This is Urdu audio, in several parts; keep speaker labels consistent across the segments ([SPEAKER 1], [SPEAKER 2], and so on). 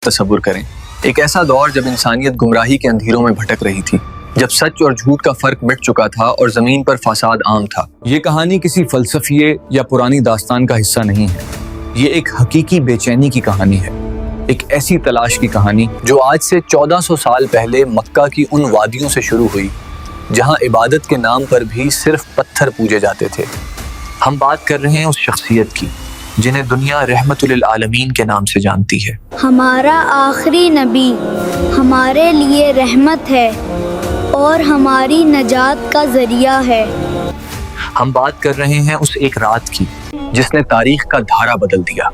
[SPEAKER 1] تصور کریں، ایک ایسا دور جب انسانیت گمراہی کے اندھیروں میں بھٹک رہی تھی، جب سچ اور جھوٹ کا فرق مٹ چکا تھا اور زمین پر فساد عام تھا۔ یہ کہانی کسی فلسفیے یا پرانی داستان کا حصہ نہیں ہے، یہ ایک حقیقی بے چینی کی کہانی ہے، ایک ایسی تلاش کی کہانی جو آج سے 1400 سال پہلے مکہ کی ان وادیوں سے شروع ہوئی جہاں عبادت کے نام پر بھی صرف پتھر پوجے جاتے تھے۔ ہم بات کر رہے ہیں اس شخصیت کی جنہیں دنیا رحمت للعالمین کے نام سے جانتی ہے۔
[SPEAKER 2] ہمارا آخری نبی ہمارے لیے رحمت ہے اور ہماری نجات کا ذریعہ ہے۔
[SPEAKER 1] ہم بات کر رہے ہیں اس ایک رات کی جس نے تاریخ کا دھارا بدل دیا،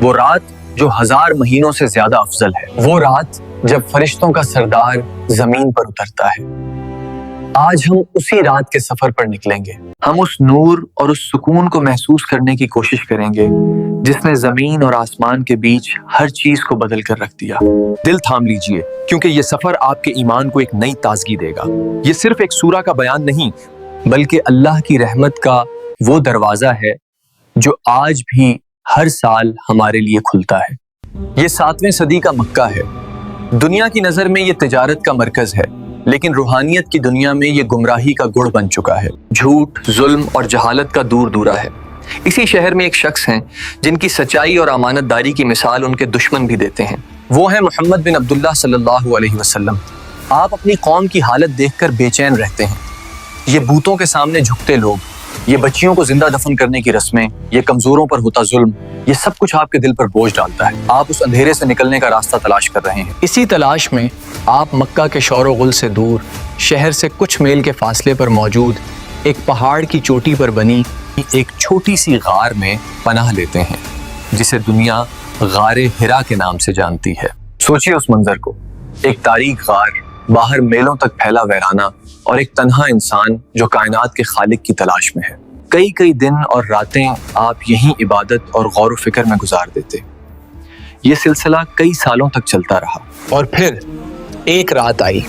[SPEAKER 1] وہ رات جو 1000 مہینوں سے زیادہ افضل ہے، وہ رات جب فرشتوں کا سردار زمین پر اترتا ہے۔ آج ہم اسی رات کے سفر پر نکلیں گے۔ ہم اس نور اور اس سکون کو محسوس کرنے کی کوشش کریں گے جس نے زمین اور آسمان کے بیچ ہر چیز کو بدل کر رکھ دیا۔ دل تھام لیجئے کیونکہ یہ سفر آپ کے ایمان کو ایک نئی تازگی دے گا۔ یہ صرف ایک سورہ کا بیان نہیں بلکہ اللہ کی رحمت کا وہ دروازہ ہے جو آج بھی ہر سال ہمارے لیے کھلتا ہے۔ یہ 7ویں صدی کا مکہ ہے۔ دنیا کی نظر میں یہ تجارت کا مرکز ہے، لیکن روحانیت کی دنیا میں یہ گمراہی کا گڑھ بن چکا ہے۔ جھوٹ، ظلم اور جہالت کا دور دورہ ہے۔ اسی شہر میں ایک شخص ہیں جن کی سچائی اور امانت داری کی مثال ان کے دشمن بھی دیتے ہیں۔ وہ ہیں محمد بن عبداللہ صلی اللہ علیہ وسلم۔ آپ اپنی قوم کی حالت دیکھ کر بے چین رہتے ہیں۔ یہ بتوں کے سامنے جھکتے لوگ، یہ بچیوں کو زندہ دفن کرنے کی رسمیں، یہ کمزوروں پر ہوتا ظلم، یہ سب کچھ آپ کے دل پر بوجھ ڈالتا ہے۔ آپ اس اندھیرے سے نکلنے کا راستہ تلاش کر رہے ہیں۔ اسی تلاش میں آپ مکہ کے شور و غل سے دور، شہر سے کچھ میل کے فاصلے پر موجود ایک پہاڑ کی چوٹی پر بنی ایک چھوٹی سی غار میں پناہ لیتے ہیں جسے دنیا غار حرا کے نام سے جانتی ہے۔ سوچیے اس منظر کو، ایک تاریک غار، باہر میلوں تک پھیلا ویرانہ اور ایک تنہا انسان جو کائنات کے خالق کی تلاش میں ہے۔ کئی دن اور راتیں آپ یہیں عبادت اور غور و فکر میں گزار دیتے۔ یہ سلسلہ کئی سالوں تک چلتا رہا اور پھر ایک رات آئی،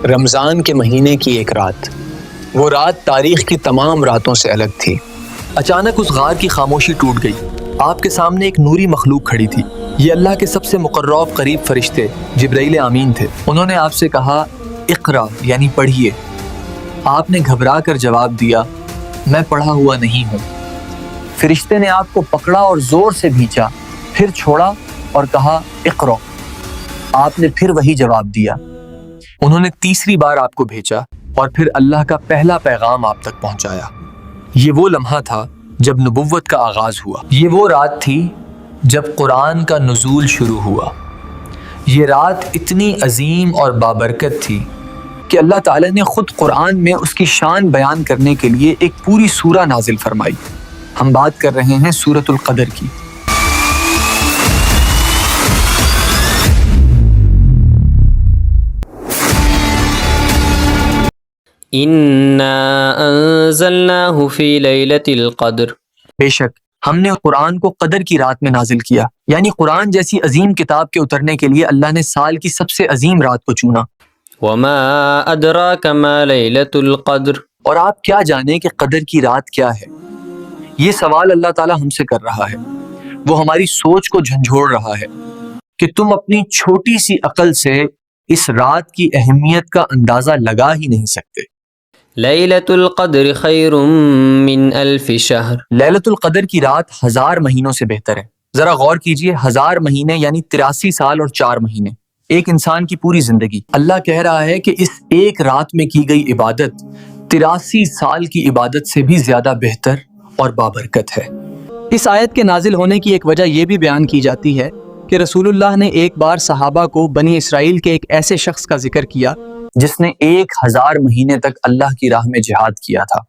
[SPEAKER 1] رمضان کے مہینے کی ایک رات۔ وہ رات تاریخ کی تمام راتوں سے الگ تھی۔ اچانک اس غار کی خاموشی ٹوٹ گئی۔ آپ کے سامنے ایک نوری مخلوق کھڑی تھی۔ یہ اللہ کے سب سے مقرب قریب فرشتے جبرائیل امین تھے۔ انہوں نے آپ سے کہا، اقرا یعنی پڑھیے۔ آپ نے گھبرا کر جواب دیا، میں پڑھا ہوا نہیں ہوں۔ فرشتے نے آپ کو پکڑا اور زور سے بھینچا، پھر چھوڑا اور کہا، اقرا۔ آپ نے پھر وہی جواب دیا۔ انہوں نے تیسری بار آپ کو بھیجا اور پھر اللہ کا پہلا پیغام آپ تک پہنچایا۔ یہ وہ لمحہ تھا جب نبوت کا آغاز ہوا۔ یہ وہ رات تھی جب قرآن کا نزول شروع ہوا۔ یہ رات اتنی عظیم اور بابرکت تھی کہ اللہ تعالیٰ نے خود قرآن میں اس کی شان بیان کرنے کے لیے ایک پوری سورہ نازل فرمائی۔ ہم بات کر رہے ہیں سورۃ القدر کی۔
[SPEAKER 3] اِنَّا أَنزَلْنَاهُ فِي لَيْلَةِ الْقَدْرِ،
[SPEAKER 1] بے شک ہم نے قرآن کو قدر کی رات میں نازل کیا، یعنی قرآن جیسی عظیم کتاب کے اترنے کے لیے اللہ نے سال کی سب سے عظیم رات کو چنا۔
[SPEAKER 3] وَمَا أَدْرَاكَ مَا لَيْلَةُ الْقَدْرِ،
[SPEAKER 1] اور آپ کیا جانیں کہ قدر کی رات کیا ہے؟ یہ سوال اللہ تعالیٰ ہم سے کر رہا ہے۔ وہ ہماری سوچ کو جھنجھوڑ رہا ہے کہ تم اپنی چھوٹی سی عقل سے اس رات کی اہمیت کا اندازہ لگا ہی نہیں سکتے۔
[SPEAKER 3] لَيْلَةُ الْقَدْرِ خَيْرٌ مِّنْ أَلْفِ شَهْرٍ،
[SPEAKER 1] لیلۃ القدر کی رات 1000 مہینوں سے بہتر ہے۔ ذرا غور کیجئے، 1000 مہینے یعنی 83 سال اور 4 مہینے، ایک انسان کی پوری زندگی۔ اللہ کہہ رہا ہے کہ اس ایک رات میں کی گئی عبادت 83 سال کی عبادت سے بھی زیادہ بہتر اور بابرکت ہے۔ اس آیت کے نازل ہونے کی ایک وجہ یہ بھی بیان کی جاتی ہے کہ رسول اللہ نے ایک بار صحابہ کو بنی اسرائیل کے ایک ایسے شخص کا ذکر کیا جس نے 1000 مہینے تک اللہ کی راہ میں جہاد کیا تھا۔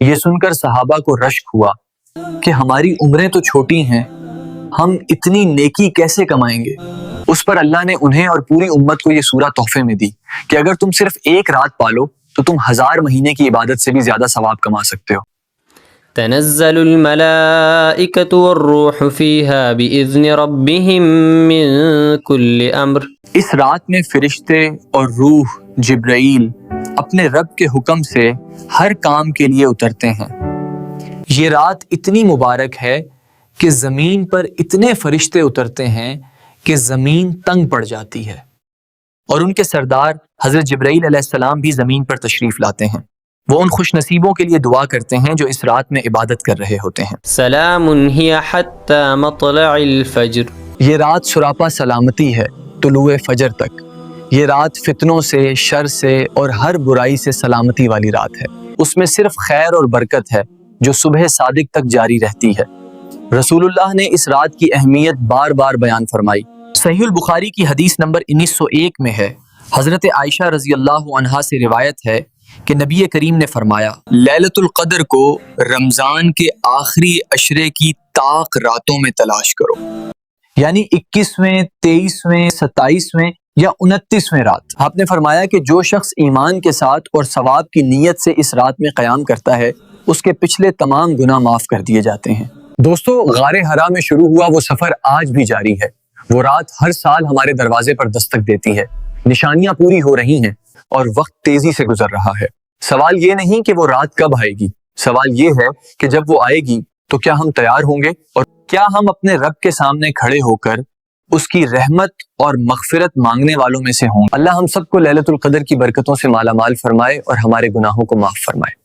[SPEAKER 1] یہ سن کر صحابہ کو رشک ہوا کہ ہماری عمریں تو چھوٹی ہیں، ہم اتنی نیکی کیسے کمائیں گے؟ اس پر اللہ نے انہیں اور پوری امت کو یہ سورہ تحفے میں دی کہ اگر تم صرف ایک رات پالو تو تم 1000 مہینے کی عبادت سے بھی زیادہ ثواب کما سکتے ہو۔
[SPEAKER 3] تنزل الملائکۃ والروح فیہا بإذن ربہم من کل امر،
[SPEAKER 1] اس رات میں فرشتے اور روح جبرائیل اپنے رب کے حکم سے ہر کام کے لیے اترتے ہیں۔ یہ رات اتنی مبارک ہے کہ زمین پر اتنے فرشتے اترتے ہیں کہ زمین تنگ پڑ جاتی ہے، اور ان کے سردار حضرت جبرائیل علیہ السلام بھی زمین پر تشریف لاتے ہیں۔ وہ ان خوش نصیبوں کے لیے دعا کرتے ہیں جو اس رات میں عبادت کر رہے ہوتے ہیں۔
[SPEAKER 3] سلام ہی حتی مطلع الفجر۔
[SPEAKER 1] یہ رات سراپا سلامتی ہے طلوع فجر تک۔ یہ رات فتنوں سے، شر سے اور ہر برائی سے سلامتی والی رات ہے۔ اس میں صرف خیر اور برکت ہے جو صبح صادق تک جاری رہتی ہے۔ رسول اللہ نے اس رات کی اہمیت بار بار بیان فرمائی۔ صحیح البخاری کی حدیث نمبر 1901 میں ہے، حضرت عائشہ رضی اللہ عنہا سے روایت ہے کہ نبی کریم نے فرمایا، لیلۃ القدر کو رمضان کے آخری عشرے کی طاق راتوں میں تلاش کرو، یعنی 21ویں، 23ویں، 27ویں یا 29ویں رات۔ آپ نے فرمایا کہ جو شخص ایمان کے ساتھ اور ثواب کی نیت سے اس رات میں قیام کرتا ہے، اس کے پچھلے تمام گناہ معاف کر دیے جاتے ہیں۔ دوستو، غار حرا میں شروع ہوا وہ سفر آج بھی جاری ہے۔ وہ رات ہر سال ہمارے دروازے پر دستک دیتی ہے، نشانیاں پوری ہو رہی ہیں اور وقت تیزی سے گزر رہا ہے۔ سوال یہ نہیں کہ وہ رات کب آئے گی، سوال یہ ہے کہ جب وہ آئے گی تو کیا ہم تیار ہوں گے، اور کیا ہم اپنے رب کے سامنے کھڑے ہو کر اس کی رحمت اور مغفرت مانگنے والوں میں سے ہوں۔ اللہ ہم سب کو لیلۃ القدر کی برکتوں سے مالا مال فرمائے اور ہمارے گناہوں کو معاف فرمائے۔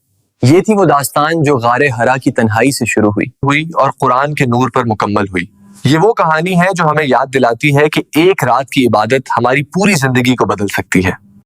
[SPEAKER 1] یہ تھی وہ داستان جو غار حرا کی تنہائی سے شروع ہوئی اور قرآن کے نور پر مکمل ہوئی۔ یہ وہ کہانی ہے جو ہمیں یاد دلاتی ہے کہ ایک رات کی عبادت ہماری پوری زندگی کو بدل سکتی ہے۔